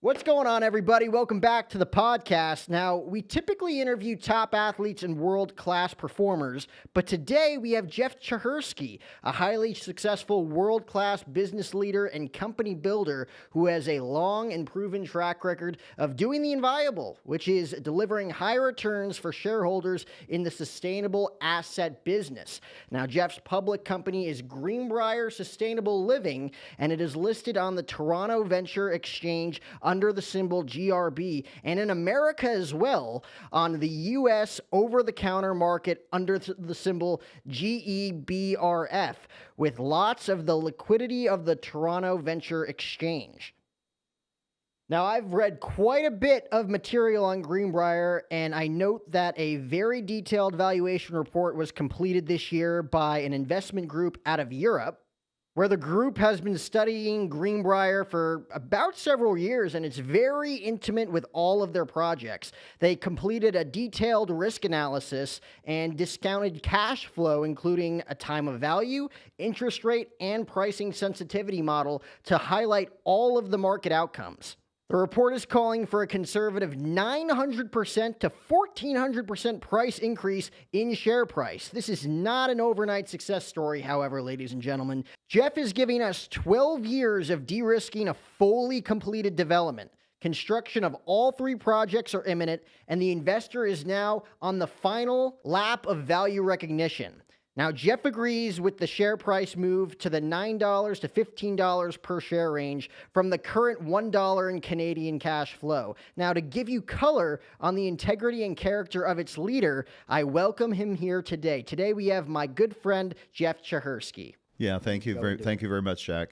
What's going on, everybody? Welcome back to the podcast. Now, we typically interview top athletes and world-class performers, but today we have Jeff Ciachurski, a highly successful world-class business leader and company builder who has a long and proven track record of doing the enviable, which is delivering high returns for shareholders in the sustainable asset business. Now, Jeff's public company is Greenbriar Sustainable Living, and it is listed on the Toronto Venture Exchange under the symbol GRB, and in America as well on the U.S. over-the-counter market under the symbol GEBRF, with lots of the liquidity of the Toronto Venture Exchange. Now, I've read quite a bit of material on Greenbrier, and I note that a very detailed valuation report was completed this year by an investment group out of Europe, where the group has been studying Greenbrier for about several years, and it's very intimate with all of their projects. They completed a detailed risk analysis and discounted cash flow, including a time of value, interest rate, and pricing sensitivity model to highlight all of the market outcomes. The report is calling for a conservative 900% to 1,400% price increase in share price. This is not an overnight success story, however, ladies and gentlemen. Jeff is giving us 12 years of de-risking a fully completed development. Construction of all three projects are imminent, and the investor is now on the final lap of value recognition. Now, Jeff agrees with the share price move to the $9 to $15 per share range from the current $1 in Canadian cash flow. Now, to give you color on the integrity and character of its leader, I welcome him here today. Today, we have my good friend, Jeff Ciachurski. Yeah, thank you very much, Jack,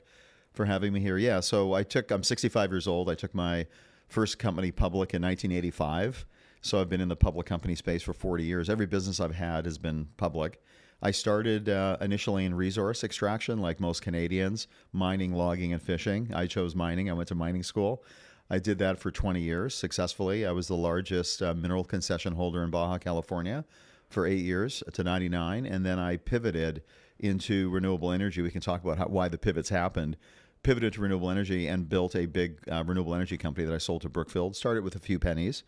for having me here. Yeah, so I'm 65 years old. I took my first company public in 1985. So I've been in the public company space for 40 years. Every business I've had has been public. I started initially in resource extraction, like most Canadians, mining, logging, and fishing. I chose mining. I went to mining school. I did that for 20 years successfully. I was the largest mineral concession holder in Baja California for 8 years to 99. And then I pivoted into renewable energy. We can talk about why the pivots happened. Pivoted to renewable energy and built a big renewable energy company that I sold to Brookfield. Started with a few pennies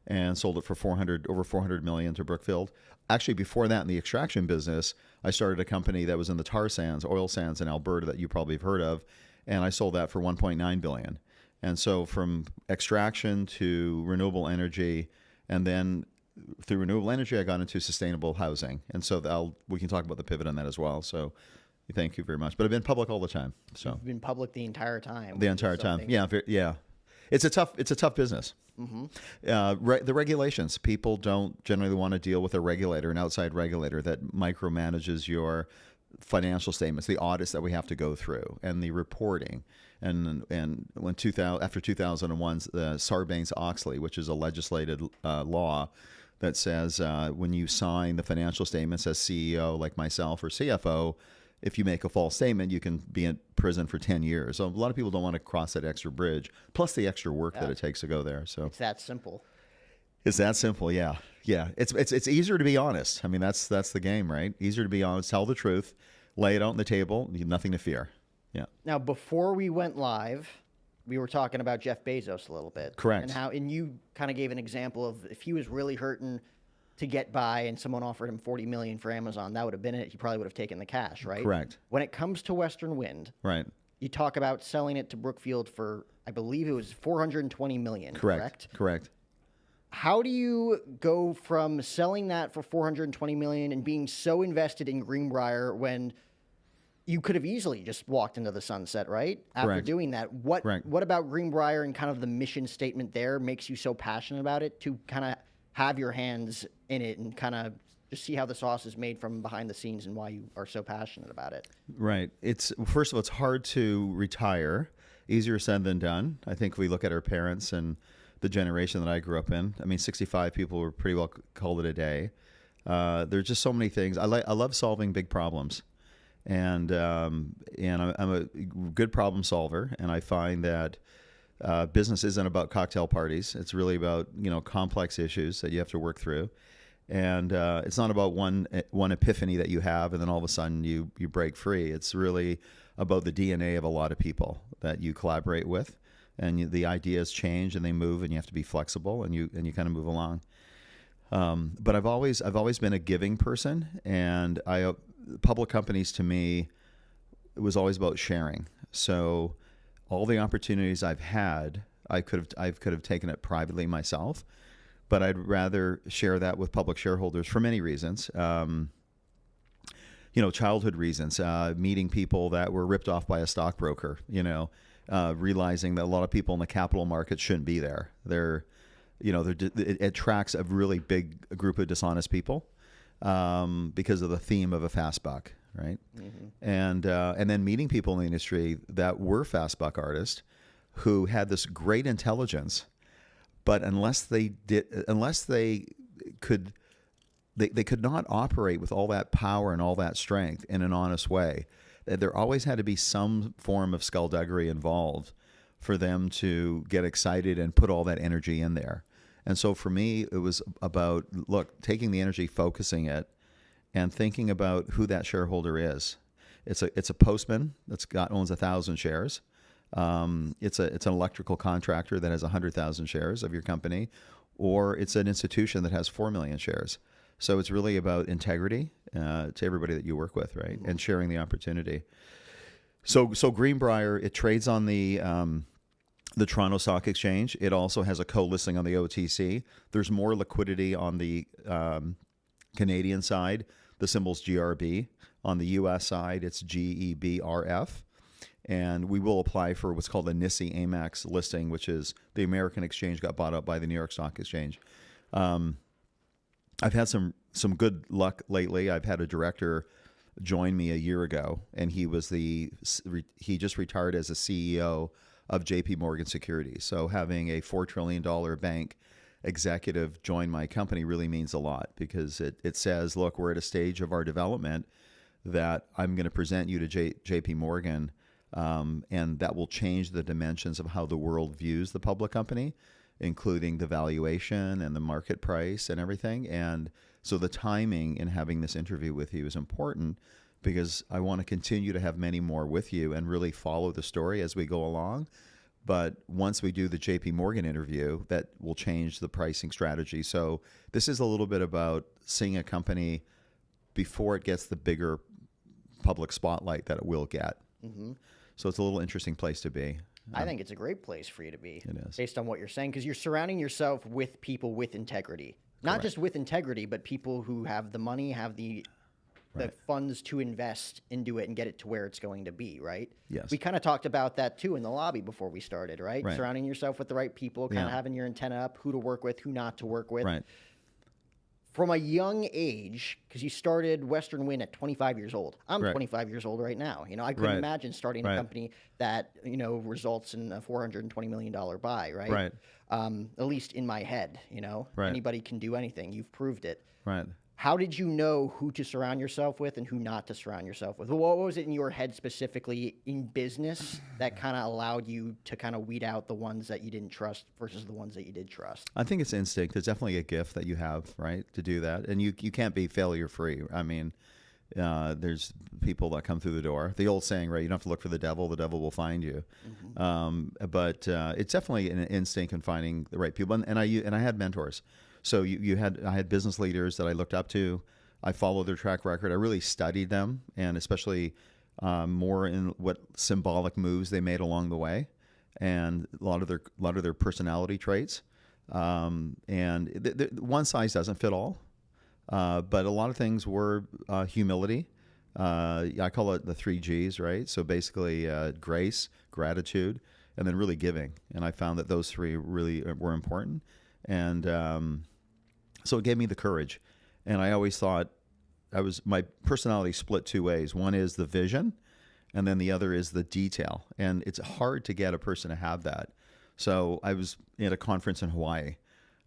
and sold it for over $400 million to Brookfield. Actually, before that, in the extraction business, I started a company that was in the tar sands, oil sands in Alberta that you probably have heard of, and I sold that for $1.9 billion. And so from extraction to renewable energy, and then through renewable energy, I got into sustainable housing. And so we can talk about the pivot on that as well. So thank you very much. But I've been public all the time. So you've been public the entire time. The entire time. Yeah. It's a tough business. Mm-hmm. The regulations, people don't generally want to deal with a regulator, an outside regulator that micromanages your financial statements, the audits that we have to go through, and the reporting. And after 2001, the Sarbanes-Oxley, which is a legislated law that says when you sign the financial statements as CEO, like myself, or CFO, if you make a false statement, you can be in prison for 10 years. So a lot of people don't want to cross that extra bridge, plus the extra work that it takes to go there. So it's that simple. It's that simple, yeah. It's easier to be honest. I mean, that's the game, right? Easier to be honest, tell the truth, lay it out on the table, you have nothing to fear. Yeah. Now, before we went live, we were talking about Jeff Bezos a little bit. Correct. And you kind of gave an example of if he was really hurting to get by and someone offered him $40 million for Amazon, that would have been it. He probably would have taken the cash, right? Correct. When it comes to Western Wind, right, you talk about selling it to Brookfield for, I believe it was $420 million, correct? Correct. How do you go from selling that for $420 million and being so invested in Greenbrier when you could have easily just walked into the sunset, right? After doing that, what about Greenbrier and kind of the mission statement there makes you so passionate about it to kind of have your hands in it and kind of just see how the sauce is made from behind the scenes and why you are so passionate about it? Right. First of all, it's hard to retire. Easier said than done. I think if we look at our parents and the generation that I grew up in, I mean, 65 people were pretty well called it a day. There's just so many things. I love solving big problems, and I'm a good problem solver, and I find that business isn't about cocktail parties. It's really about complex issues that you have to work through, and it's not about one epiphany that you have and then all of a sudden you break free. It's really about the DNA of a lot of people that you collaborate with, and the ideas change and they move, and you have to be flexible, and you kind of move along. But I've always been a giving person, and public companies to me, it was always about sharing. So all the opportunities I've had, I could have taken it privately myself, but I'd rather share that with public shareholders for many reasons. Childhood reasons, meeting people that were ripped off by a stockbroker, realizing that a lot of people in the capital market shouldn't be there. It attracts a really big group of dishonest people because of the theme of a fast buck, right? Mm-hmm. And then meeting people in the industry that were fast buck artists who had this great intelligence, but unless they could not operate with all that power and all that strength in an honest way. There always had to be some form of skullduggery involved for them to get excited and put all that energy in there. And so for me, it was about, taking the energy, focusing it, and thinking about who that shareholder is. It's a postman owns 1,000 shares. It's an electrical contractor that has 100,000 shares of your company, or it's an institution that has 4 million shares. So it's really about integrity to everybody that you work with, right? Mm-hmm. And sharing the opportunity. So Greenbrier, it trades on the Toronto Stock Exchange. It also has a co-listing on the OTC. There's more liquidity on the Canadian side. The symbol's GRB. On the U.S. side, it's GEBRF. And we will apply for what's called a NYSE Amex listing, which is the American exchange got bought up by the New York Stock Exchange. I've had some good luck lately. I've had a director join me a year ago, and he just retired as a CEO of JP Morgan Securities. So having a $4 trillion bank executive join my company really means a lot, because it says, look, we're at a stage of our development that I'm going to present you to JP Morgan, and that will change the dimensions of how the world views the public company, including the valuation and the market price and everything. And so the timing in having this interview with you is important, because I want to continue to have many more with you and really follow the story as we go along. But once we do the JP Morgan interview, that will change the pricing strategy. So this is a little bit about seeing a company before it gets the bigger public spotlight that it will get. Mm-hmm. So it's a little interesting place to be. I think it's a great place for you to be. It is. Based on what you're saying, because you're surrounding yourself with people with integrity. Not Correct. Just with integrity, but people who have the money, have the funds to invest into it and get it to where it's going to be, right? Yes. We kind of talked about that too in the lobby before we started, right? Surrounding yourself with the right people, kind of having your antenna up, who to work with, who not to work with. Right. From a young age, because you started Western Wind at 25 years old. I'm 25 years old right now. I couldn't imagine starting a company that, results in a $420 million buy, right? Right. At least in my head, Anybody can do anything. You've proved it. Right. How did you know who to surround yourself with and who not to surround yourself with? What was it in your head specifically in business that kind of allowed you to kind of weed out the ones that you didn't trust versus the ones that you did trust? I think it's instinct. It's definitely a gift that you have, right, to do that. And you can't be failure free. I mean, there's people that come through the door. The old saying, right, you don't have to look for the devil will find you. Mm-hmm. But it's definitely an instinct in finding the right people. And I had mentors. So I had business leaders that I looked up to. I followed their track record. I really studied them, and especially more in what symbolic moves they made along the way, and a lot of their personality traits. And one size doesn't fit all, but a lot of things were humility. I call it the 3 Gs, right? So basically, grace, gratitude, and then really giving. And I found that those 3 really were important. And so it gave me the courage. And I always thought my personality split 2 ways. One is the vision, and then the other is the detail. And it's hard to get a person to have that. So I was at a conference in Hawaii,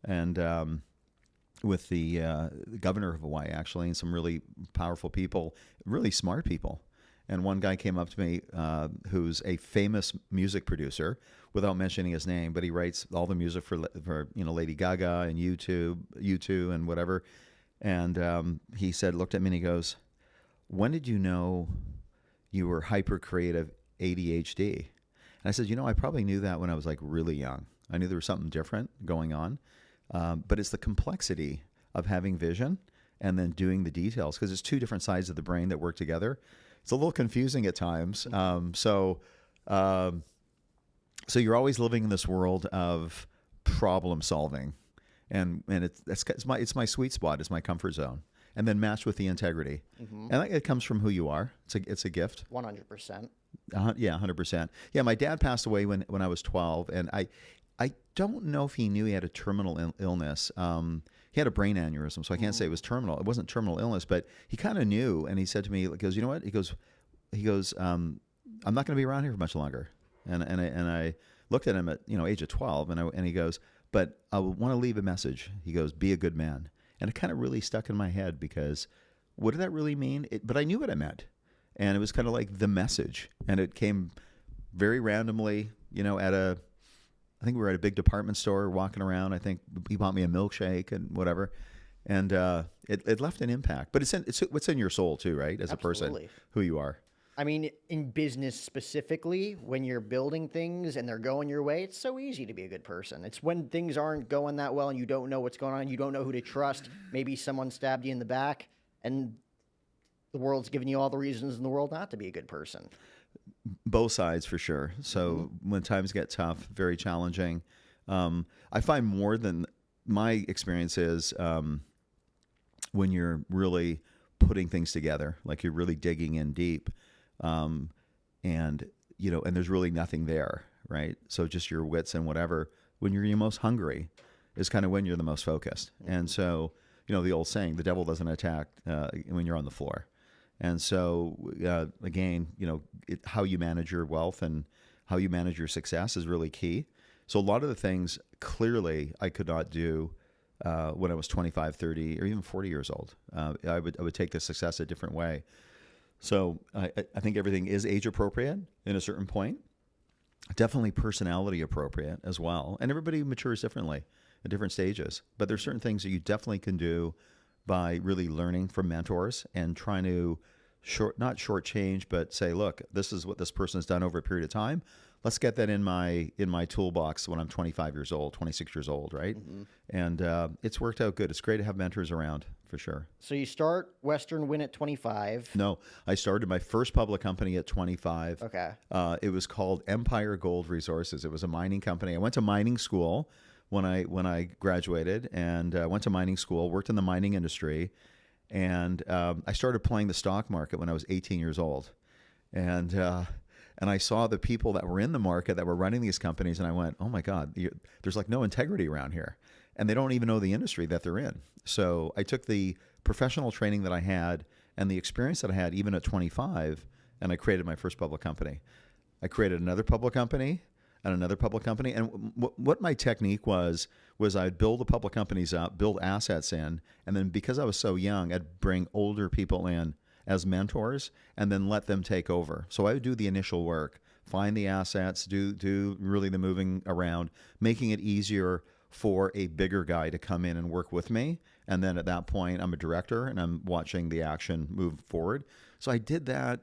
and with the governor of Hawaii, actually, and some really powerful people, really smart people. And one guy came up to me who's a famous music producer, without mentioning his name, but he writes all the music for Lady Gaga and U2 and whatever. And he looked at me and he goes, "When did you know you were hyper creative ADHD?" And I said, I probably knew that when I was like really young. I knew there was something different going on. But it's the complexity of having vision and then doing the details, because it's two different sides of the brain that work together. It's a little confusing at times. So you're always living in this world of problem solving, and it's my sweet spot. It's my comfort zone, and then matched with the integrity, and it comes from who you are. It's a gift. 100%. Yeah, 100%. Yeah, my dad passed away when I was 12, and I don't know if he knew he had a terminal illness. He had a brain aneurysm, so I can't say it was terminal. It wasn't terminal illness, but he kind of knew, and he said to me, he goes, you know what? He goes, I'm not going to be around here for much longer. And I looked at him at age of 12, and he goes, but I want to leave a message. He goes, be a good man. And it kind of really stuck in my head, because what did that really mean? But I knew what it meant, and it was kind of like the message, and it came very randomly. I think we were at a big department store walking around. I think he bought me a milkshake and whatever, and it left an impact. But it's what's in your soul too, right? As Absolutely. A person, who you are. I mean, in business specifically, when you're building things and they're going your way, it's so easy to be a good person. It's when things aren't going that well and you don't know what's going on, you don't know who to trust. Maybe someone stabbed you in the back, and the world's giving you all the reasons in the world not to be a good person. Both sides, for sure. So when times get tough, very challenging, I find more than my experience is when you're really putting things together, like you're really digging in deep, and there's really nothing there, right? So just your wits and whatever. When you're your most hungry is kind of when you're the most focused. And so, the old saying, the devil doesn't attack when you're on the floor. And so, again, how you manage your wealth and how you manage your success is really key. So a lot of the things, clearly, I could not do when I was 25, 30, or even 40 years old. I would take the success a different way. So I think everything is age appropriate in a certain point. Definitely personality appropriate as well. And everybody matures differently at different stages. But there's certain things that you definitely can do by really learning from mentors and trying to not shortchange, but say, look, this is what this person has done over a period of time. Let's get that in my toolbox when I'm 25 years old, 26 years old, right? And it's worked out good. It's great to have mentors around, for sure. So you start Western Win at 25. No, I started my first public company at 25. Okay. It was called Empire Gold Resources. It was a mining company. I went to mining school when I graduated, and went to mining school, worked in the mining industry, and I started playing the stock market when I was 18 years old. And I saw the people that were in the market that were running these companies, and I went, oh my God, there's like no integrity around here. And they don't even know the industry that they're in. So I took the professional training that I had and the experience that I had even at 25, and I created my first public company. I created another public company and another public company. And what my technique was I'd build the public companies up, build assets in, and then because I was so young, I'd bring older people in as mentors and then let them take over. So I would do the initial work, find the assets, do really the moving around, making it easier for a bigger guy to come in and work with me. And then at that point, I'm a director and I'm watching the action move forward. So I did that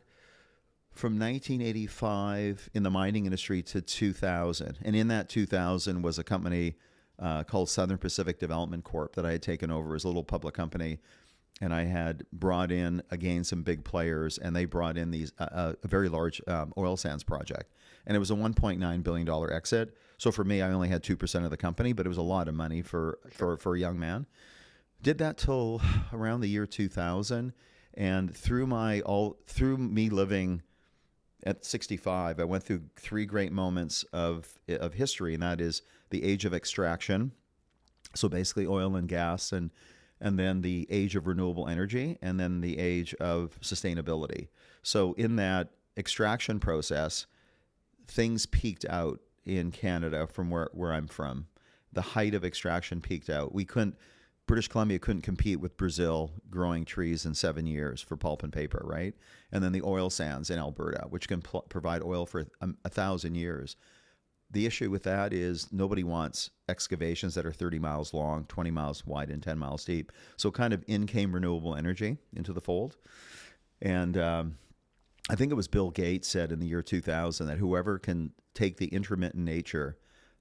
from 1985 in the mining industry to 2000. And in that 2000 was a company called Southern Pacific Development Corp that I had taken over as a little public company. And I had brought in, again, some big players, and they brought in a very large oil sands project. And it was a $1.9 billion exit. So for me, I only had 2% of the company, but it was a lot of money for a young man. Did that till around the year 2000. And through me living at 65, I went through three great moments of history, and that is the age of extraction. So basically oil and gas, and then the age of renewable energy, and then the age of sustainability. So in that extraction process, things peaked out in Canada from where I'm from. The height of extraction peaked out. British Columbia couldn't compete with Brazil growing trees in 7 years for pulp and paper, right? And then the oil sands in Alberta, which can provide oil for 1,000 years. The issue with that is nobody wants excavations that are 30 miles long, 20 miles wide, and 10 miles deep. So kind of in came renewable energy into the fold. And I think it was Bill Gates said in the year 2000 that whoever can take the intermittent nature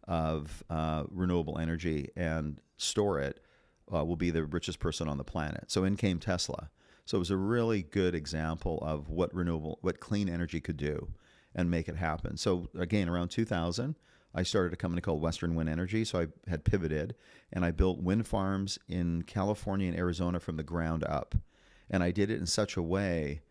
of renewable energy and store it will be the richest person on the planet. So in came Tesla. So it was a really good example of what clean energy could do and make it happen. So again, around 2000, I started a company called Western Wind Energy. So I had pivoted and I built wind farms in California and Arizona from the ground up. And I did it in such a way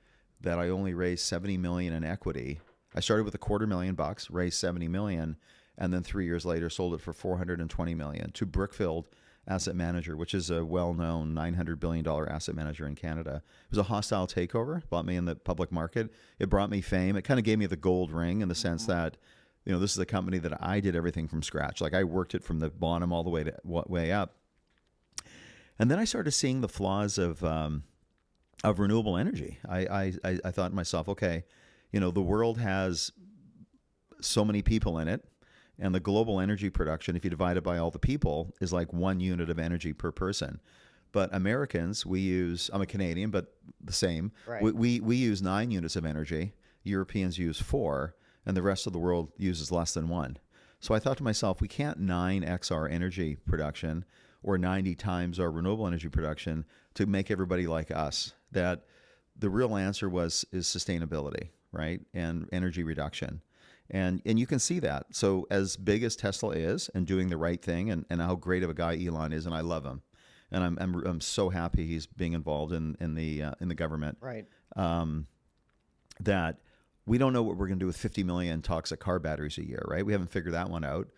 that I only raised $70 million in equity. I started with $250,000, raised $70 million, and then 3 years later sold it for $420 million to Brookfield Asset Manager, which is a well-known $900 billion asset manager in Canada. It was a hostile takeover, bought me in the public market. It brought me fame. It kind of gave me the gold ring in the sense that, you know, this is a company that I did everything from scratch. Like I worked it from the bottom all the way up. And then I started seeing the flaws of renewable energy. I thought to myself, okay, you know, the world has so many people in it, and the global energy production, if you divide it by all the people, is like 1 unit of energy per person. But Americans, we use, I'm a Canadian, but the same. Right. We use 9 units of energy. Europeans use 4, and the rest of the world uses less than 1. So I thought to myself, we can't 9x our energy production or 90 times our renewable energy production to make everybody like us. That the real answer is sustainability, right? And energy reduction. And you can see that. So as big as Tesla is and doing the right thing and how great of a guy Elon is, and I love him. And I'm so happy he's being involved in the government. Right. That we don't know what we're going to do with 50 million toxic car batteries a year, right? We haven't figured that one out.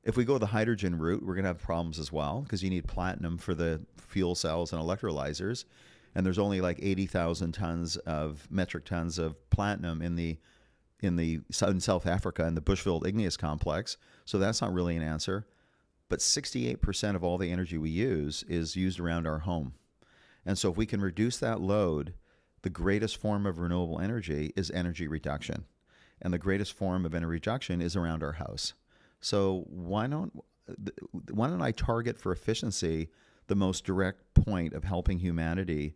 If we go the hydrogen route, we're going to have problems as well because you need platinum for the fuel cells and electrolyzers. And there's only like 80,000 metric tons of platinum in South Africa in the Bushveld Igneous Complex. So that's not really an answer. But 68% of all the energy we use is used around our home. And so if we can reduce that load, the greatest form of renewable energy is energy reduction. And the greatest form of energy reduction is around our house. So why don't I target for efficiency the most direct point of helping humanity?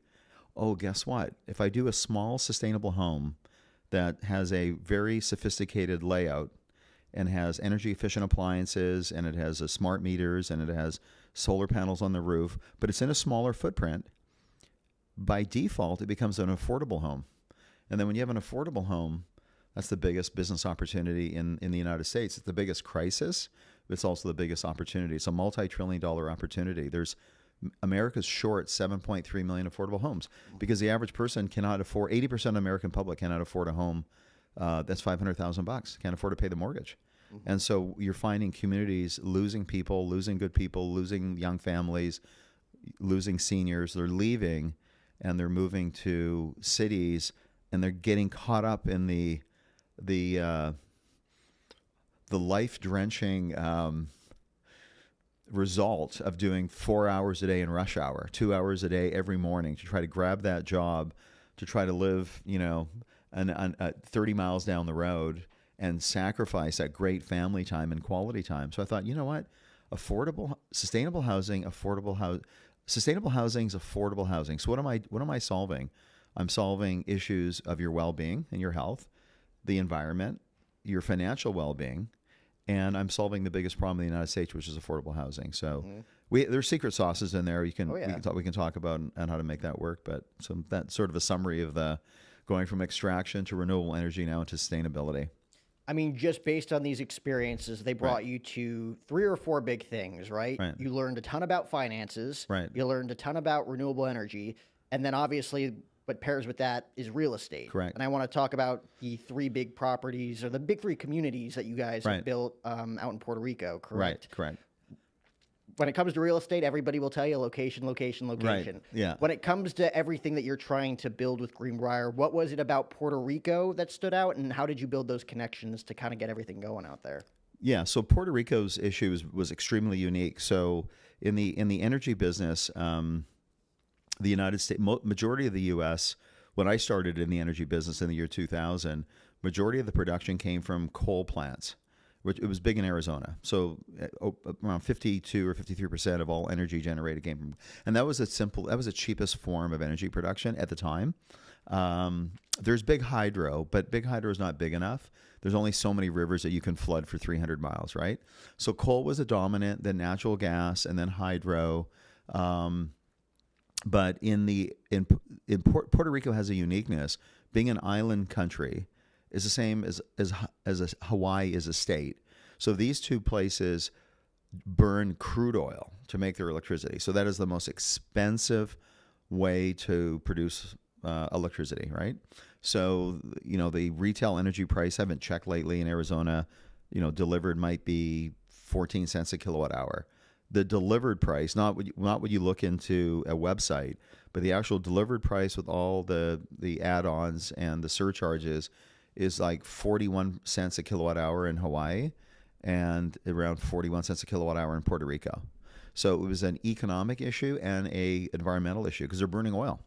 Oh, guess what? If I do a small sustainable home that has a very sophisticated layout and has energy efficient appliances and it has smart meters and it has solar panels on the roof, but it's in a smaller footprint, by default, it becomes an affordable home. And then when you have an affordable home, that's the biggest business opportunity in the United States. It's the biggest crisis, but it's also the biggest opportunity. It's a multi-trillion-dollar opportunity. America's short 7.3 million affordable homes because the average person cannot afford, 80% of the American public cannot afford a home that's $500,000, can't afford to pay the mortgage. Mm-hmm. And so you're finding communities losing people, losing good people, losing young families, losing seniors. They're leaving and they're moving to cities and they're getting caught up in the life-drenching result of doing 4 hours a day in rush hour, 2 hours a day every morning to try to grab that job, to try to live, 30 miles down the road and sacrifice that great family time and quality time. So I thought, you know what? Sustainable housing is affordable housing. So what am I solving? I'm solving issues of your well-being and your health, the environment, your financial well-being, and I'm solving the biggest problem in the United States, which is affordable housing. So there's secret sauces in there. We can talk about and how to make that work. But so that's sort of a summary of the going from extraction to renewable energy now into sustainability. I mean, just based on these experiences, they brought you to 3 or 4 big things, right? You learned a ton about finances. Right. You learned a ton about renewable energy. And then obviously what pairs with that is real estate. Correct. And I want to talk about the 3 big properties or the big 3 communities that you guys have built out in Puerto Rico, correct? Right, correct. When it comes to real estate, everybody will tell you location, location, location. Right. Yeah. When it comes to everything that you're trying to build with Greenbrier, what was it about Puerto Rico that stood out, and how did you build those connections to kind of get everything going out there? Yeah, so Puerto Rico's issue was extremely unique. So in the energy business, the United States, majority of the U.S., when I started in the energy business in the year 2000, majority of the production came from coal plants. It was big in Arizona. So around 52 or 53% of all energy generated came from, and that was the cheapest form of energy production at the time. There's big hydro, but big hydro is not big enough. There's only so many rivers that you can flood for 300 miles, right? So coal was a dominant, then natural gas, and then hydro. But Puerto Rico has a uniqueness. Being an island country is the same as Hawaii is a state. So these two places burn crude oil to make their electricity. So that is the most expensive way to produce electricity, right? So, the retail energy price, I haven't checked lately in Arizona, delivered might be 14 cents a kilowatt hour. The delivered price, not what you look into a website, but the actual delivered price with all the add-ons and the surcharges is like 41 cents a kilowatt hour in Hawaii and around 41 cents a kilowatt hour in Puerto Rico. So it was an economic issue and a environmental issue because they're burning oil.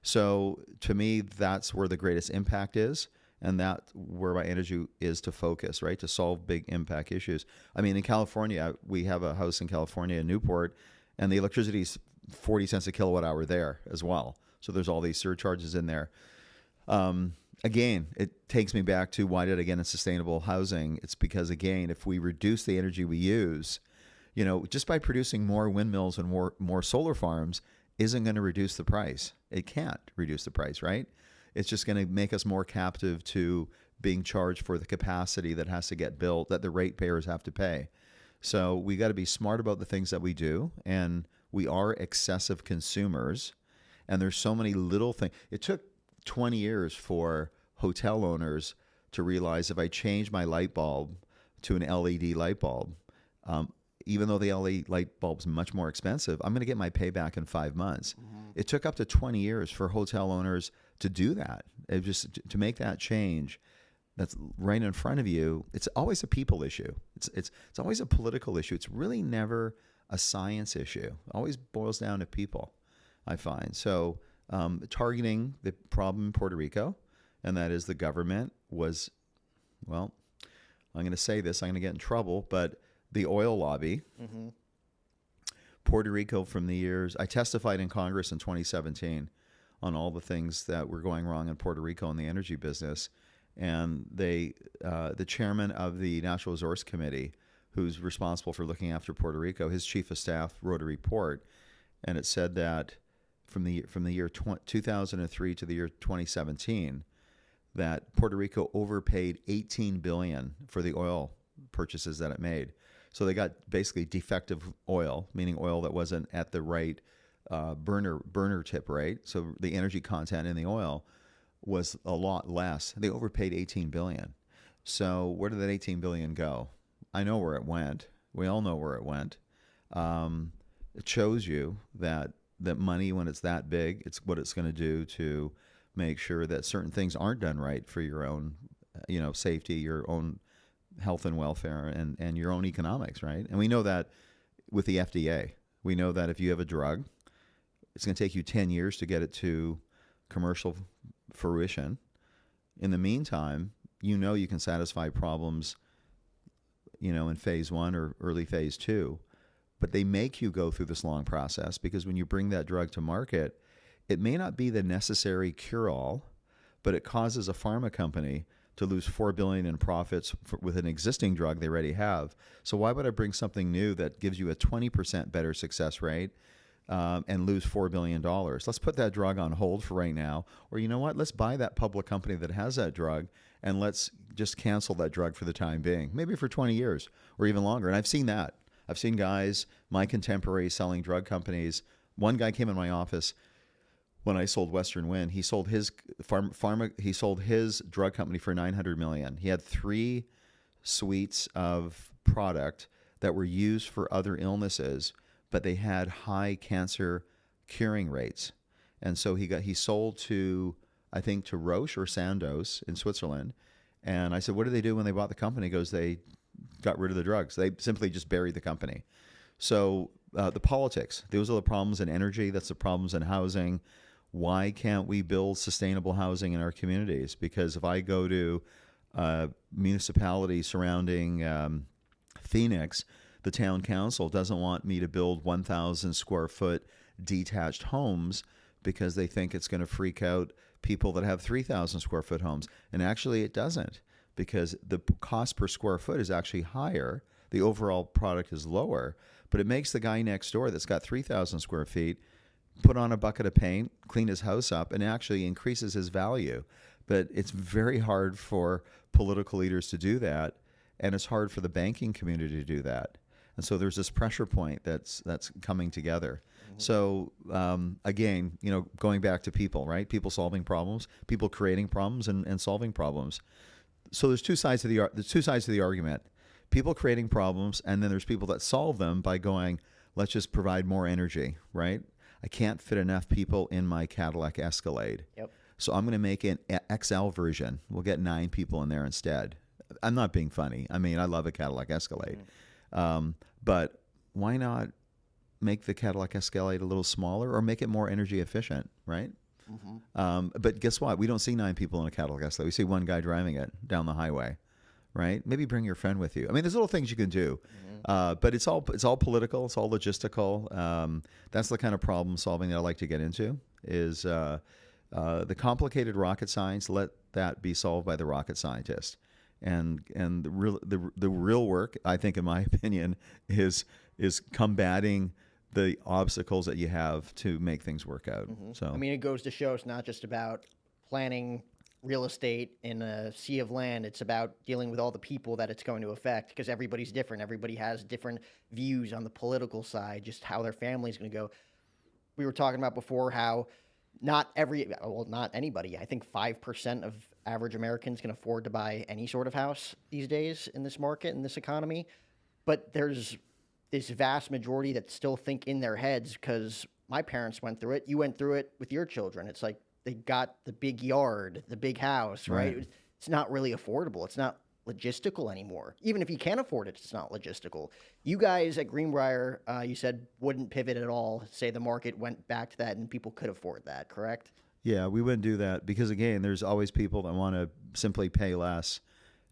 So to me, that's where the greatest impact is, and that's where my energy is to focus, right? To solve big impact issues. I mean, in California, we have a house in California, in Newport, and the electricity is 40 cents a kilowatt hour there as well. So there's all these surcharges in there. Again, it takes me back to why did I get in sustainable housing? It's because, again, if we reduce the energy we use, just by producing more windmills and more solar farms isn't going to reduce the price. It can't reduce the price, right? It's just going to make us more captive to being charged for the capacity that has to get built, that the ratepayers have to pay. So we got to be smart about the things that we do, and we are excessive consumers, and there's so many little things. It took 20 years for hotel owners to realize if I change my light bulb to an LED light bulb, even though the LED light bulb's much more expensive, I'm going to get my payback in 5 months. Mm-hmm. It took up to 20 years for hotel owners to do that. It just to make that change that's right in front of you. It's always a people issue. It's always a political issue. It's really never a science issue. It always boils down to people, I find. So targeting the problem in Puerto Rico, and that is the government was, well, I'm going to say this, I'm going to get in trouble, but the oil lobby, mm-hmm. Puerto Rico from the years, I testified in Congress in 2017 on all the things that were going wrong in Puerto Rico in the energy business. And the chairman of the Natural Resource Committee, who's responsible for looking after Puerto Rico, his chief of staff wrote a report, and it said that from the year 2003 to the year 2017, that Puerto Rico overpaid $18 billion for the oil purchases that it made. So they got basically defective oil, meaning oil that wasn't at the right burner tip rate. So the energy content in the oil was a lot less. They overpaid $18 billion. So where did that $18 billion go? I know where it went. We all know where it went. It shows you that money, when it's that big, it's what it's going to do to make sure that certain things aren't done right for your own, safety, your own health and welfare, and your own economics, right? And we know that with the FDA. We know that if you have a drug, it's going to take you 10 years to get it to commercial fruition. In the meantime, you can satisfy problems, in phase 1 or early phase 2, but they make you go through this long process because when you bring that drug to market, it may not be the necessary cure-all, but it causes a pharma company to lose $4 billion in profits with an existing drug they already have. So why would I bring something new that gives you a 20% better success rate and lose $4 billion? Let's put that drug on hold for right now. Or you know what? Let's buy that public company that has that drug and let's just cancel that drug for the time being, maybe for 20 years or even longer. And I've seen that. I've seen guys, my contemporaries selling drug companies. One guy came in my office when I sold Western Wind. He sold his he sold his drug company for $900 million. He had 3 suites of product that were used for other illnesses, but they had high cancer curing rates. And so he sold to, I think, to Roche or Sandoz in Switzerland. And I said, what did they do when they bought the company? He goes, they got rid of the drugs. They simply just buried the company. So the politics, those are the problems in energy. That's the problems in housing. Why can't we build sustainable housing in our communities? Because if I go to a municipality surrounding Phoenix, the town council doesn't want me to build 1,000 square foot detached homes because they think it's going to freak out people that have 3,000 square foot homes. And actually it doesn't, because the cost per square foot is actually higher. The overall product is lower, but it makes the guy next door that's got 3,000 square feet put on a bucket of paint, clean his house up, and actually increases his value. But it's very hard for political leaders to do that, and it's hard for the banking community to do that. And so there's this pressure point that's coming together. Mm-hmm. So again, going back to people, right? People solving problems, people creating problems, and solving problems. So there's two sides of the argument. People creating problems, and then there's people that solve them by going, let's just provide more energy, right? I can't fit enough people in my Cadillac Escalade. Yep. So I'm going to make an XL version. We'll get 9 people in there instead. I'm not being funny. I mean, I love a Cadillac Escalade. Mm-hmm. But why not make the Cadillac Escalade a little smaller or make it more energy efficient, right? Mm-hmm. But guess what? We don't see 9 people in a Cadillac Escalade. We see one guy driving it down the highway, right? Maybe bring your friend with you. I mean, there's little things you can do. Mm-hmm. But it's all political. It's all logistical. That's the kind of problem solving that I like to get into is the complicated rocket science. Let that be solved by the rocket scientist. And the real work, I think, in my opinion, is combating the obstacles that you have to make things work out. Mm-hmm. So I mean, it goes to show it's not just about planning real estate in a sea of land. It's about dealing with all the people that it's going to affect, because everybody's different. Everybody has different views on the political side, just how their family's going to go. We were talking about before how not anybody. I think 5% of average Americans can afford to buy any sort of house these days in this market, in this economy. But there's this vast majority that still think in their heads, because my parents went through it. You went through it with your children. It's like they got the big yard, the big house, right? It's not really affordable. It's not logistical anymore. Even if you can afford it, it's not logistical. You guys at Greenbrier, you said wouldn't pivot at all, say the market went back to that and people could afford that, correct? Yeah, we wouldn't do that because, again, there's always people that want to simply pay less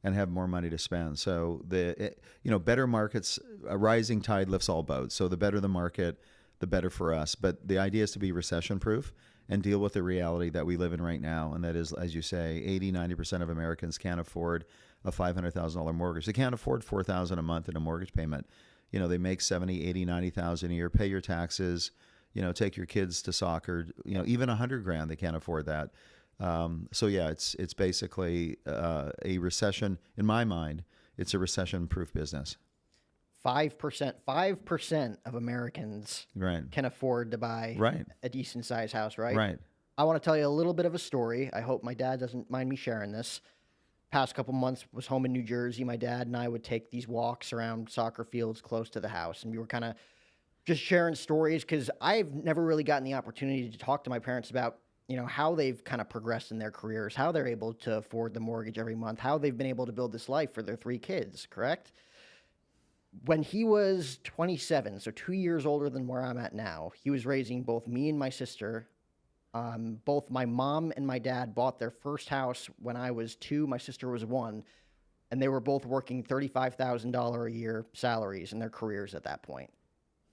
and have more money to spend. So better markets, a rising tide lifts all boats. So the better the market, the better for us. But the idea is to be recession proof and deal with the reality that we live in right now. And that is, as you say, 80-90% of Americans can't afford a $500,000 mortgage. They can't afford $4,000 a month in a mortgage payment. They make $70,000, $80,000, $90,000 a year, pay your taxes, take your kids to soccer, even $100,000, they can't afford that. So yeah, it's basically a recession. In my mind, it's a recession-proof business. 5% of Americans can afford to buy a decent-sized house, right? Right. I want to tell you a little bit of a story. I hope my dad doesn't mind me sharing this. Past couple months, was home in New Jersey. My dad and I would take these walks around soccer fields close to the house, and we were kind of just sharing stories because I've never really gotten the opportunity to talk to my parents about how they've kind of progressed in their careers, how they're able to afford the mortgage every month, how they've been able to build this life for their 3 kids, correct? When he was 27, so 2 years older than where I'm at now, he was raising both me and my sister. Both my mom and my dad bought their first house when I was 2, my sister was 1, and they were both working $35,000 a year salaries in their careers at that point.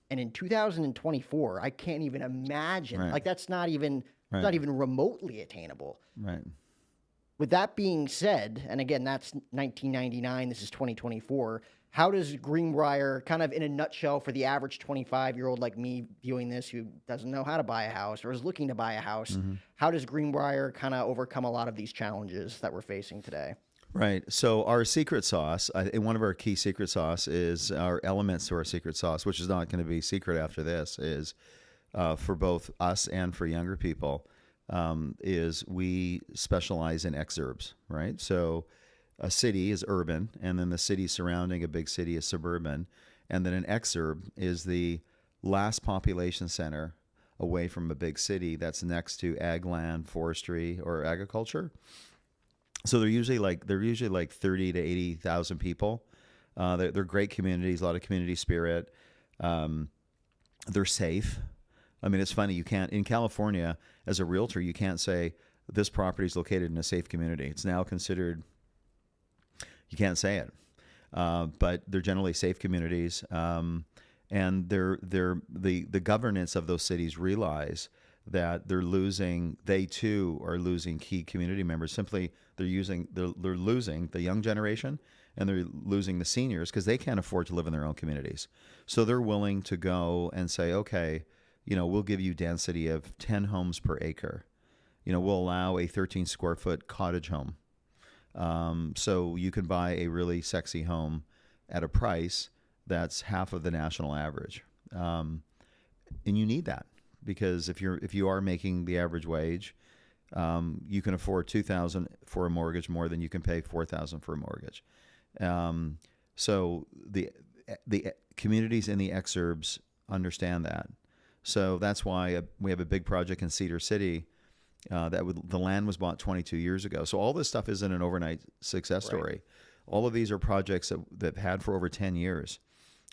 And in 2024, I can't even imagine, like that's not even remotely attainable. Right. With that being said, and again, that's 1999, this is 2024, how does Greenbrier, kind of in a nutshell, for the average 25-year-old like me viewing this who doesn't know how to buy a house or is looking to buy a house, how does Greenbrier kind of overcome a lot of these challenges that we're facing today? Right. So our secret sauce, one of our key secret sauce is our elements to our secret sauce, which is not going to be secret after this, is for both us and for younger people, is we specialize in exurbs, right? So a city is urban, and then the city surrounding a big city is suburban, and then an exurb is the last population center away from a big city that's next to ag land, forestry, or agriculture. So they're usually like 30 to 80,000 people. They're great communities, a lot of community spirit. They're safe. I mean, it's funny. You can't, in California, as a realtor, you can't say this property is located in a safe community. It's now considered. You can't say it, but they're generally safe communities, and the governance of those cities realize that they too are losing key community members. Simply, they're losing the young generation, and they're losing the seniors because they can't afford to live in their own communities. So they're willing to go and say, okay, we'll give you density of 10 homes per acre. We'll allow a 13 square foot cottage home. So you can buy a really sexy home at a price that's half of the national average. And you need that, because if you are making the average wage, you can afford $2,000 for a mortgage more than you can pay $4,000 for a mortgage. So the communities in the exurbs understand that. So that's why we have a big project in Cedar City. The land was bought 22 years ago. So all this stuff isn't an overnight success story. Right. All of these are projects that had for over 10 years.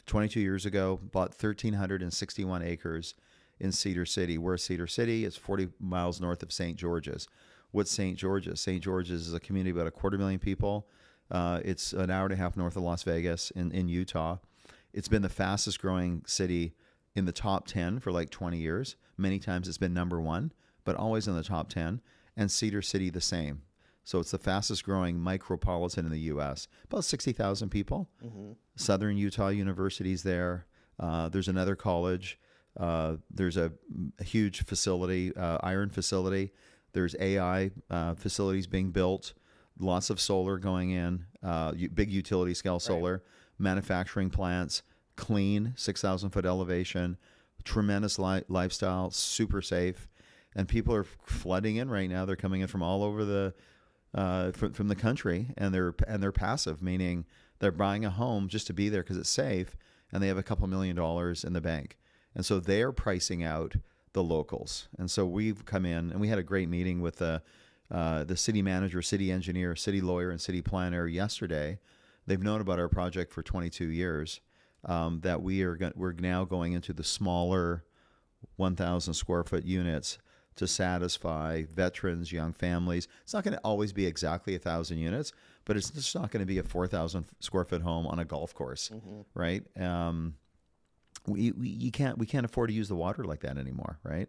22 years ago, bought 1,361 acres in Cedar City. We're Cedar City. It's 40 miles north of St. George's. What's St. George's? St. George's is a community of about 250,000 people. It's an hour and a half north of Las Vegas in Utah. It's been the fastest growing city in the top 10 for like 20 years. Many times it's been number one, but always in the top 10. And Cedar City the same. So it's the fastest growing micropolitan in the U.S. About 60,000 people. Mm-hmm. Southern Utah University's there. There's another college. There's a huge facility, iron facility. There's AI facilities being built. Lots of solar going in. Big utility scale solar. Right. Manufacturing plants. Clean, 6,000 foot elevation. Tremendous lifestyle. Super safe. And people are flooding in right now. They're coming in from all over the from the country, and they're passive, meaning they're buying a home just to be there because it's safe, and they have a couple $1 million in the bank, and so they're pricing out the locals. And so we've come in, and we had a great meeting with the city manager, city engineer, city lawyer, and city planner yesterday. They've known about our project for 22 years. That we're now going into the smaller 1,000 square foot units to satisfy veterans, young families. It's not going to always be exactly 1,000 units, but it's just not going to be a 4,000 square foot home on a golf course, mm-hmm. right? We can't afford to use the water like that anymore, right?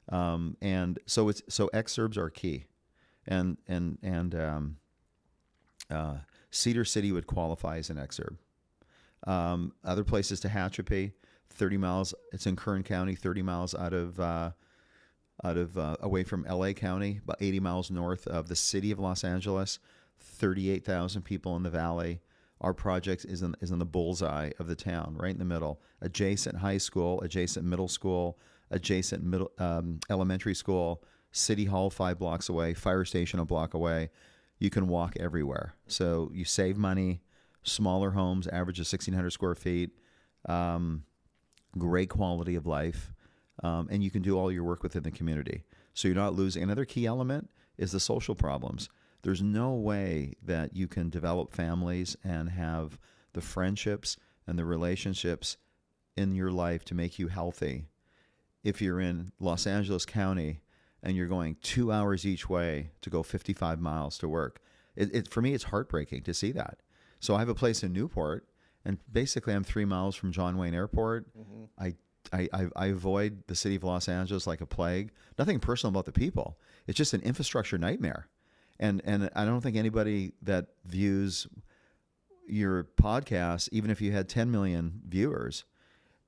And so exurbs are key, and Cedar City would qualify as an exurb. Other places, Tehachapi, 30 miles. It's in Kern County, 30 miles out of away from LA County, about 80 miles north of the city of Los Angeles, 38,000 people in the valley. Our project is in the bullseye of the town, right in the middle. Adjacent high school, adjacent middle school, adjacent elementary school, city hall 5 blocks away, fire station a block away. You can walk everywhere. So you save money, smaller homes, average of 1,600 square feet, great quality of life. And you can do all your work within the community. So you're not losing. Another key element is the social problems. There's no way that you can develop families and have the friendships and the relationships in your life to make you healthy if you're in Los Angeles County and you're going 2 hours each way to go 55 miles to work. For me, it's heartbreaking to see that. So I have a place in Newport, and basically I'm 3 miles from John Wayne Airport. Mm-hmm. I avoid the city of Los Angeles like a plague. Nothing personal about the people. It's just an infrastructure nightmare. And I don't think anybody that views your podcast, even if you had 10 million viewers,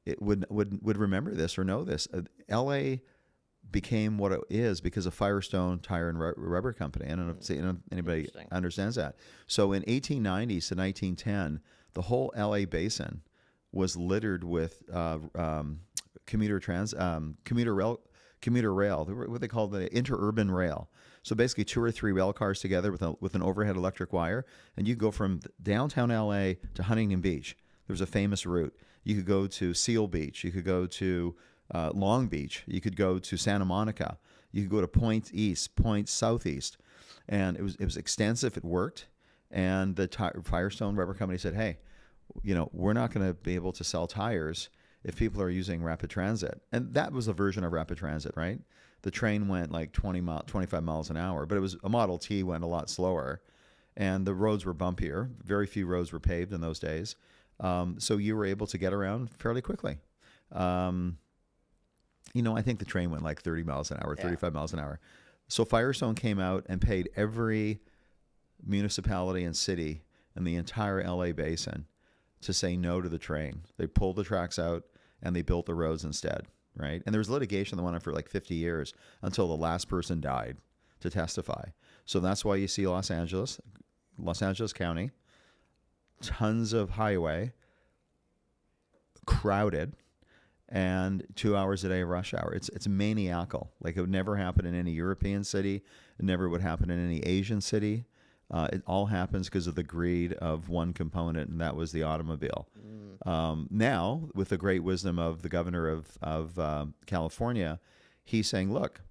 it would remember this or know this. LA became what it is because of Firestone Tire and Rubber Company. I don't know if anybody understands that. So in 1890s to 1910, the whole LA basin was littered with commuter rail, what they call the interurban rail. So basically 2 or 3 rail cars together with an overhead electric wire, and you go from downtown LA to Huntington Beach. There's a famous route. You could go to Seal Beach. You could go to Long Beach. You could go to Santa Monica. You could go to Point East, Point Southeast, and it was extensive. It worked, and the Firestone Rubber Company said, "Hey, we're not going to be able to sell tires if people are using rapid transit." And that was a version of rapid transit, right? The train went like 25 miles an hour, but it was a Model T went a lot slower, and the roads were bumpier. Very few roads were paved in those days. So you were able to get around fairly quickly. I think the train went like 30 miles an hour, 35 miles an hour. So Firestone came out and paid every municipality and city in the entire LA basin to say no to the train. They pulled the tracks out and they built the roads instead, right? And there was litigation that went on for like 50 years until the last person died to testify. So that's why you see Los Angeles County, tons of highway, crowded, and 2 hours a day of rush hour. It's maniacal. Like, it would never happen in any European city. It never would happen in any Asian city. It all happens because of the greed of one component, and that was the automobile. Now, with the great wisdom of the governor of California, he's saying, look,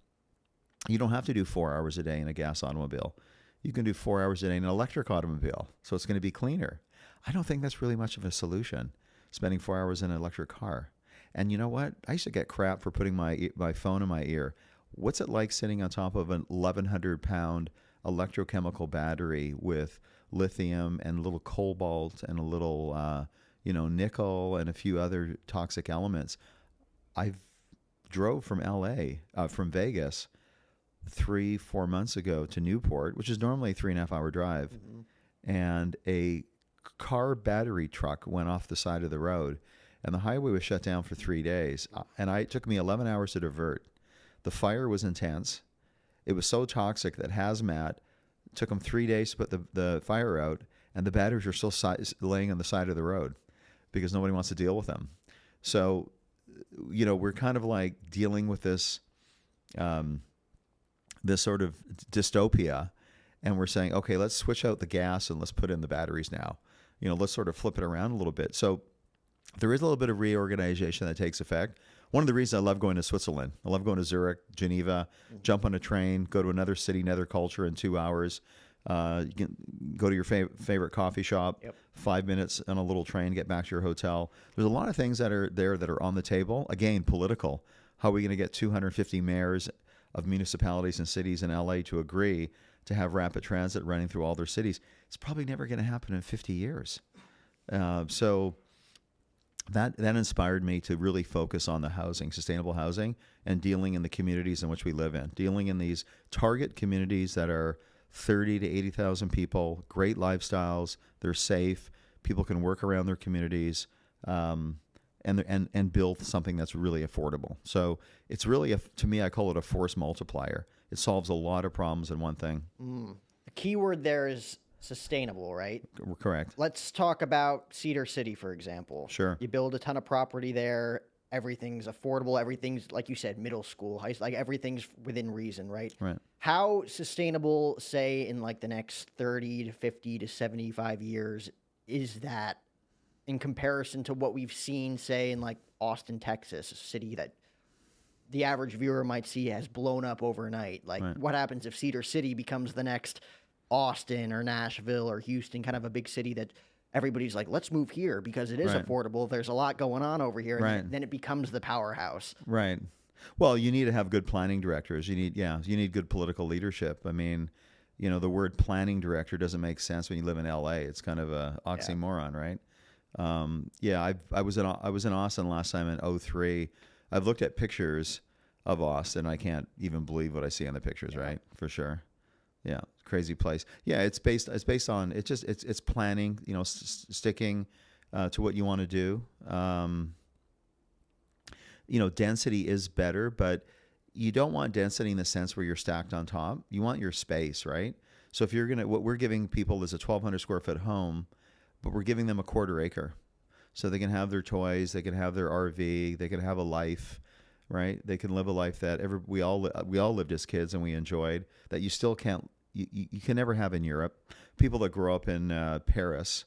you don't have to do 4 hours a day in a gas automobile. You can do 4 hours a day in an electric automobile, so it's going to be cleaner. I don't think that's really much of a solution, spending 4 hours in an electric car. And you know what? I used to get crap for putting my phone in my ear. What's it like sitting on top of an 1,100-pound electrochemical battery with lithium and a little cobalt and a little, nickel and a few other toxic elements? I drove from from Vegas 3-4 months ago to Newport, which is normally a 3.5-hour drive, and a car battery truck went off the side of the road, and the highway was shut down for 3 days. And it took me 11 hours to divert. The fire was intense. It was so toxic that hazmat took them 3 days to put the fire out, and the batteries are still laying on the side of the road because nobody wants to deal with them. So, we're kind of like dealing with this sort of dystopia, and we're saying, okay, let's switch out the gas and let's put in the batteries now. Let's sort of flip it around a little bit. So there is a little bit of reorganization that takes effect. One of the reasons I love going to Switzerland, I love going to Zurich, Geneva, jump on a train, go to another city, another culture in 2 hours. You can go to your favorite coffee shop, 5 minutes on a little train, get back to your hotel. There's a lot of things that are there that are on the table. Again, political. How are we going to get 250 mayors of municipalities and cities in LA to agree to have rapid transit running through all their cities? It's probably never going to happen in 50 years. So that inspired me to really focus on the housing, sustainable housing, and dealing in the communities in which we live in, dealing in these target communities that are 30 to 80,000 people, great lifestyles, they're safe, people can work around their communities, and build something that's really affordable. So it's really, to me, I call it a force multiplier. It solves a lot of problems in one thing. The key word there is sustainable, right? Correct. Let's talk about Cedar City, for example. Sure. You build a ton of property there. Everything's affordable. Everything's, like you said, middle school, high school, like everything's within reason, right? Right. How sustainable, say, in like the next 30 to 50 to 75 years is that in comparison to what we've seen, say, in like Austin, Texas, a city that the average viewer might see has blown up overnight? Like, what happens if Cedar City becomes the next Austin or Nashville or Houston, kind of a big city that everybody's like, let's move here because it is affordable. There's a lot going on over here. And then it becomes the powerhouse. Right. Well, you need to have good planning directors. You need good political leadership. I mean, the word planning director doesn't make sense when you live in LA. It's kind of a oxymoron, right? I was in Austin last time in 2003. I've looked at pictures of Austin. I can't even believe what I see on the pictures, right? For sure. Yeah, crazy place. Yeah, it's based on it's planning. Sticking to what you want to do. Density is better, but you don't want density in the sense where you're stacked on top. You want your space, right? So if what we're giving people is a 1,200 square foot home, but we're giving them a quarter acre, so they can have their toys, they can have their RV, they can have a life. Right? They can live a life that we all lived as kids and we enjoyed, that you still can't. You can never have in Europe. People that grow up in Paris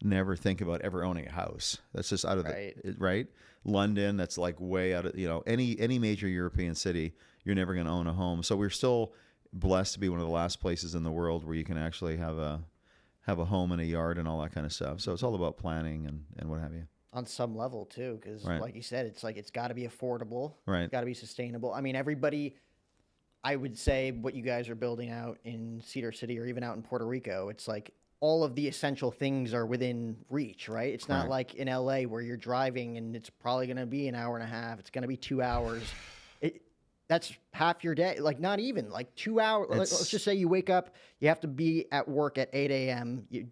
never think about ever owning a house. That's just out of right. London, that's like way out of any major European city. You're never going to own a home. So we're still blessed to be one of the last places in the world where you can actually have a home and a yard and all that kind of stuff. So it's all about planning and what have you. On some level too, because like you said, it's like it's got to be affordable. Right. It's got to be sustainable. I mean, everybody. I would say what you guys are building out in Cedar City or even out in Puerto Rico, it's like all of the essential things are within reach, right? It's not Correct. like in LA where you're driving and it's probably going to be an hour and a half. It's going to be 2 hours. That's half your day. Like not even like 2 hours. Let's just say you wake up, you have to be at work at 8 a.m. You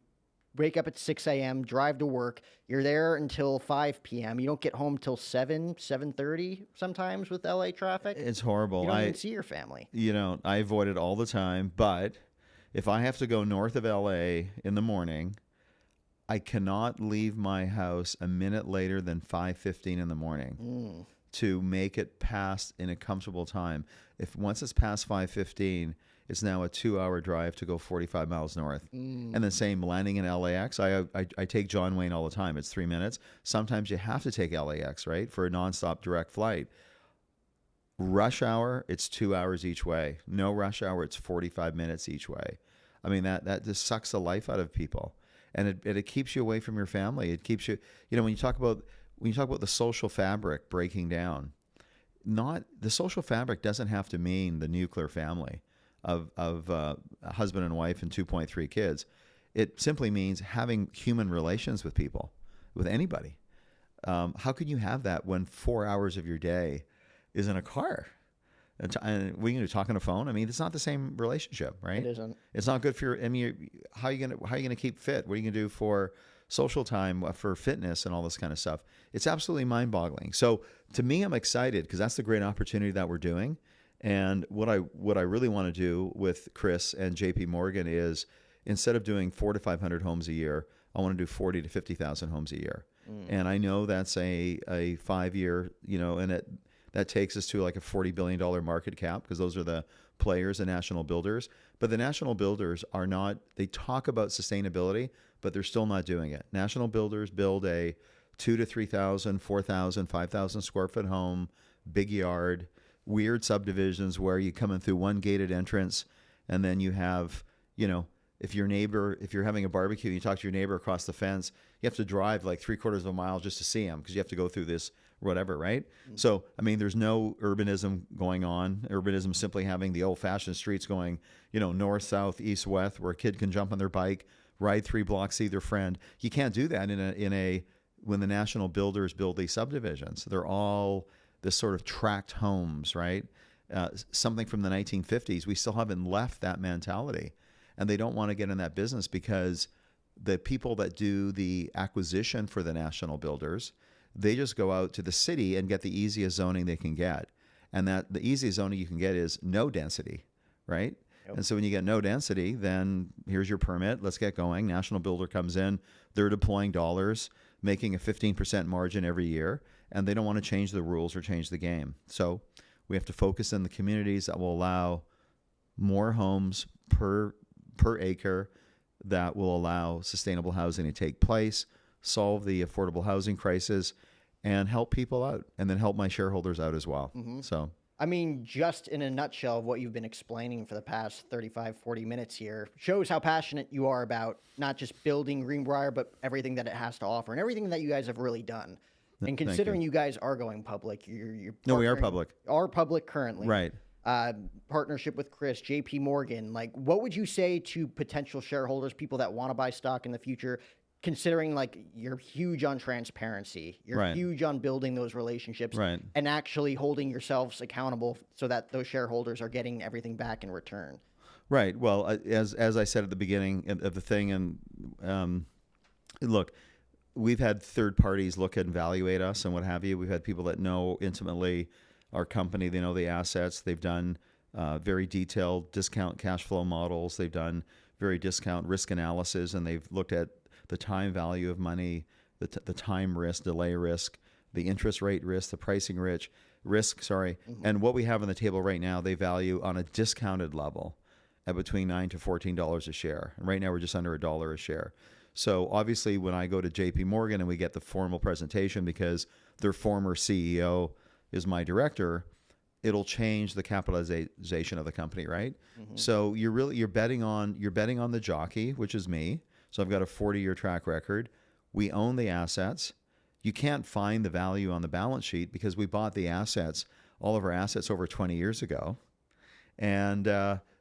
wake up at 6 a.m., drive to work. You're there until 5 p.m. You don't get home till 7:30 sometimes with LA traffic. It's horrible. You don't even see your family. I avoid it all the time, but if I have to go north of LA in the morning, I cannot leave my house a minute later than 5:15 in the morning to make it past in a comfortable time. If once it's past 5:15, it's now a 2-hour drive to go 45 miles north. And the same landing in LAX. I take John Wayne all the time. It's 3 minutes. Sometimes you have to take LAX, right, for a nonstop direct flight. Rush hour, it's 2 hours each way. No rush hour, it's 45 minutes each way. I mean, that just sucks the life out of people, and it keeps you away from your family. It keeps you, when you talk about the social fabric breaking down, the social fabric doesn't have to mean the nuclear family of a husband and wife and 2.3 kids. It simply means having human relations with people, with anybody. How can you have that when 4 hours of your day is in a car? And we can do talk on a phone. I mean, it's not the same relationship, right? It isn't. It's not good for your. I mean, how are you gonna keep fit? What are you gonna do for social time, for fitness, and all this kind of stuff? It's absolutely mind-boggling. So to me, I'm excited because that's the great opportunity that we're doing. And what I really want to do with Chris and JP Morgan is, instead of doing 400 to 500 homes a year, I want to do 40 to 50,000 homes a year. And I know that's a 5-year, and that takes us to like a $40 billion market cap, because those are the players, the national builders. But the national builders are not, they talk about sustainability, but they're still not doing it. National builders build a 2,000 to 3,000, 4,000, 5,000 square foot home, big yard, weird subdivisions where you come in through one gated entrance, and then you have, if you're having a barbecue, you talk to your neighbor across the fence, you have to drive like 3/4 of a mile just to see him, because you have to go through this whatever, right? So, I mean, there's no urbanism going on. Urbanism simply having the old-fashioned streets going, north, south, east, west, where a kid can jump on their bike, ride 3 blocks, see their friend. You can't do that when the national builders build these subdivisions. They're all this sort of tract homes, right? Something from the 1950s. We still haven't left that mentality. And they don't want to get in that business because the people that do the acquisition for the national builders, they just go out to the city and get the easiest zoning they can get. And that the easiest zoning you can get is no density, right? Yep. And so when you get no density, then here's your permit. Let's get going. National builder comes in. They're deploying dollars, making a 15% margin every year. And they don't want to change the rules or change the game. So we have to focus on the communities that will allow more homes per acre, that will allow sustainable housing to take place, solve the affordable housing crisis, and help people out, and then help my shareholders out as well. So, I mean, just in a nutshell, what you've been explaining for the past 35, 40 minutes here shows how passionate you are about not just building Greenbrier, but everything that it has to offer and everything that you guys have really done. And considering you guys are going public, no, we are public. Are public currently. Right. Partnership with Chris, JP Morgan. Like, what would you say to potential shareholders, people that want to buy stock in the future, considering like you're huge on transparency, you're huge on building those relationships, and actually holding yourselves accountable so that those shareholders are getting everything back in return? Right. Well, as I said at the beginning of the thing, and look, we've had third parties look and evaluate us and what have you. We've had people that know intimately our company. They know the assets. They've done very detailed discount cash flow models. They've done very discount risk analysis, and they've looked at the time value of money, the time risk, delay risk, the interest rate risk, the pricing risk. And what we have on the table right now, they value on a discounted level at between $9 to $14 a share. And right now we're just under $1 a share. So obviously when I go to JP Morgan and we get the formal presentation, because their former CEO is my director, it'll change the capitalization of the company, right? So you're betting on the jockey, which is me. So I've got a 40-year track record. We own the assets. You can't find the value on the balance sheet because we bought the assets, all of our assets, over 20 years ago. And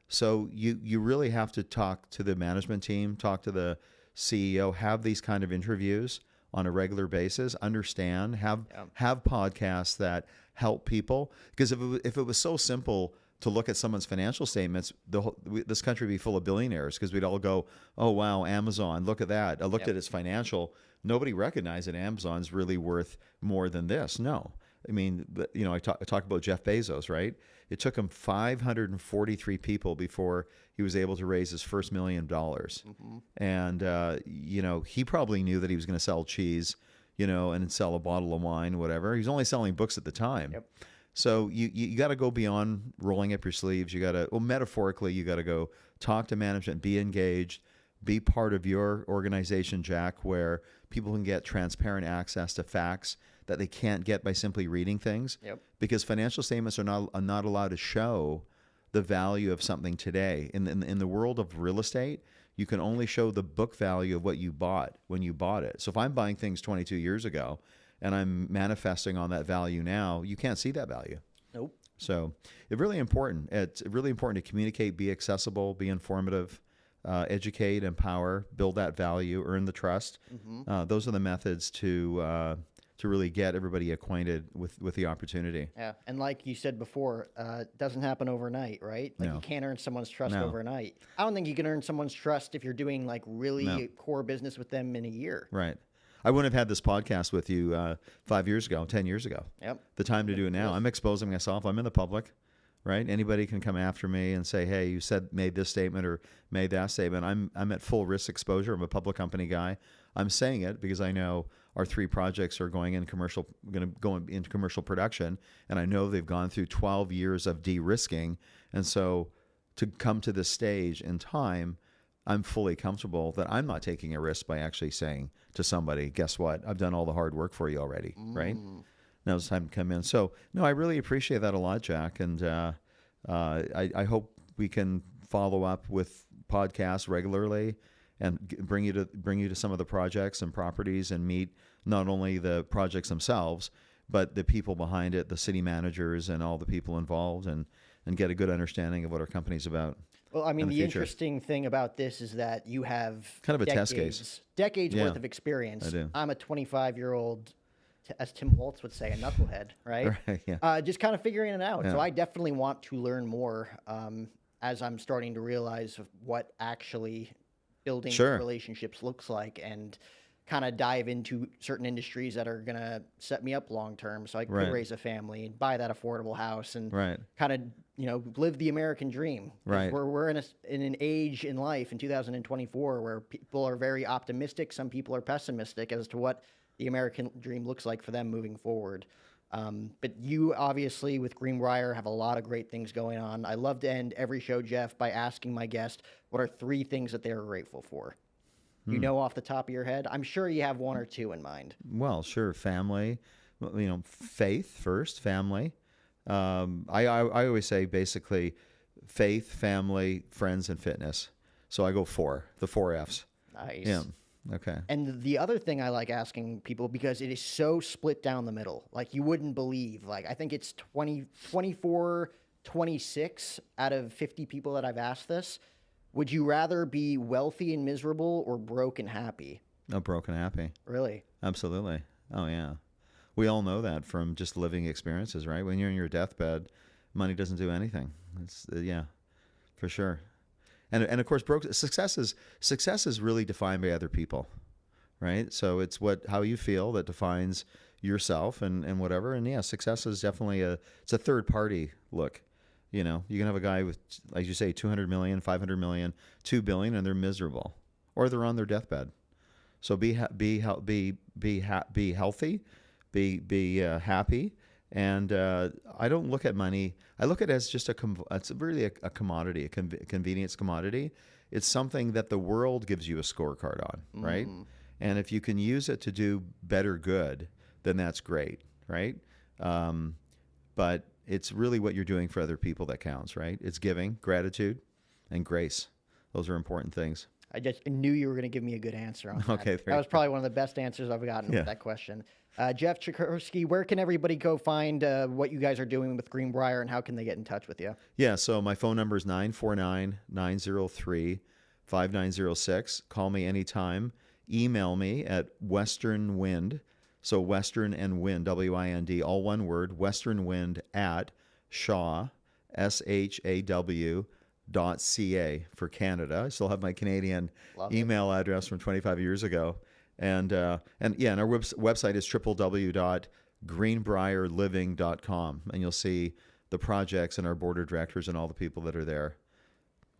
So you really have to talk to the management team, talk to the CEO, have these kind of interviews on a regular basis, understand, have podcasts that help people. Because if it was so simple to look at someone's financial statements, this country would be full of billionaires, because we'd all go, oh, wow, Amazon, look at that. I looked at its financial. Nobody recognized that Amazon's really worth more than this. No. I mean, I talk about Jeff Bezos, right? It took him 543 people before he was able to raise his first $1 million. Mm-hmm. And, he probably knew that he was going to sell cheese, and sell a bottle of wine, whatever. He was only selling books at the time. Yep. So you got to go beyond rolling up your sleeves. You got to, metaphorically, you got to go talk to management, be engaged, be part of your organization, Jack, where people can get transparent access to facts that they can't get by simply reading things. Yep. Because financial statements are not allowed to show the value of something today. In the world of real estate, you can only show the book value of what you bought when you bought it. So if I'm buying things 22 years ago and I'm manifesting on that value now, you can't see that value. Nope. So it's really important. It's really important to communicate, be accessible, be informative, educate, empower, build that value, earn the trust. Mm-hmm. Those are the methods to really get everybody acquainted with the opportunity. Yeah, and like you said before, it doesn't happen overnight, right? Like you can't earn someone's trust overnight. I don't think you can earn someone's trust if you're doing like really core business with them in a year. Right. I wouldn't have had this podcast with you 5 years ago, 10 years ago. Yep. The time to do it now. I'm exposing myself. I'm in the public, right? Anybody can come after me and say, hey, you made this statement or made that statement. I'm at full risk exposure. I'm a public company guy. I'm saying it because I know our 3 projects are going into commercial production, and I know they've gone through 12 years of de-risking. And so to come to this stage in time, I'm fully comfortable that I'm not taking a risk by actually saying to somebody, guess what? I've done all the hard work for you already, right? Now it's time to come in. So, no, I really appreciate that a lot, Jack. And I hope we can follow up with podcasts regularly and bring you to some of the projects and properties and meet not only the projects themselves, but the people behind it, the city managers and all the people involved, and get a good understanding of what our company's about. Well, I mean, the interesting thing about this is that you have kind of a test case. Decades worth of experience. I do. I'm a 25-year-old, as Tim Waltz would say, a knucklehead, right? Right, yeah. Just kind of figuring it out. Yeah. So I definitely want to learn more as I'm starting to realize what actually building relationships looks like, and kind of dive into certain industries that are going to set me up long term so I can raise a family and buy that affordable house and kind of, live the American dream. Right. We're in an age in life in 2024 where people are very optimistic. Some people are pessimistic as to what the American dream looks like for them moving forward. But you obviously with Greenbrier have a lot of great things going on. I love to end every show, Jeff, by asking my guest, what are 3 things that they are grateful for? You know off the top of your head? I'm sure you have 1 or 2 in mind. Well, sure. Family, faith first, family. I always say basically faith, family, friends, and fitness. So I go 4, the 4 Fs. Nice. Yeah. Okay. And the other thing I like asking people, because it is so split down the middle, like you wouldn't believe, like I think it's 24, 26 out of 50 people that I've asked this. Would you rather be wealthy and miserable or broke and happy? Oh, broke and happy. Really? Absolutely. Oh, yeah. We all know that from just living experiences, right? When you're in your deathbed, money doesn't do anything. It's for sure. And of course, success is really defined by other people, right? So it's how you feel that defines yourself and whatever. And yeah, success is definitely it's a third party look. You can have a guy with, like you say, 200 million, 500 million, 2 billion, and they're miserable, or they're on their deathbed. So be healthy, be happy. And I don't look at money. I look at it as just it's really a commodity, a convenience commodity. It's something that the world gives you a scorecard on, right? And if you can use it to do better good, then that's great, right? But it's really what you're doing for other people that counts, right? It's giving, gratitude, and grace. Those are important things. I just knew you were going to give me a good answer on that. Okay, That was probably one of the best answers I've gotten with that question. Jeff Ciachurski, where can everybody go find what you guys are doing with Greenbrier, and how can they get in touch with you? Yeah, so my phone number is 949-903-5906. Call me anytime. Email me at Western Wind, so Western and Wind, W-I-N-D, all one word, westernwind at Shaw, SHAW.ca for Canada. I still have my Canadian email address from 25 years ago. And our website is www.greenbrierliving.com, and you'll see the projects and our board of directors and all the people that are there.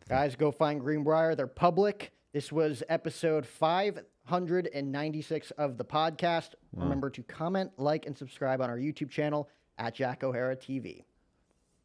Guys, go find Greenbrier. They're public. This was episode 596 of the podcast. Remember to comment, like, and subscribe on our YouTube channel at Jack O'Hara TV.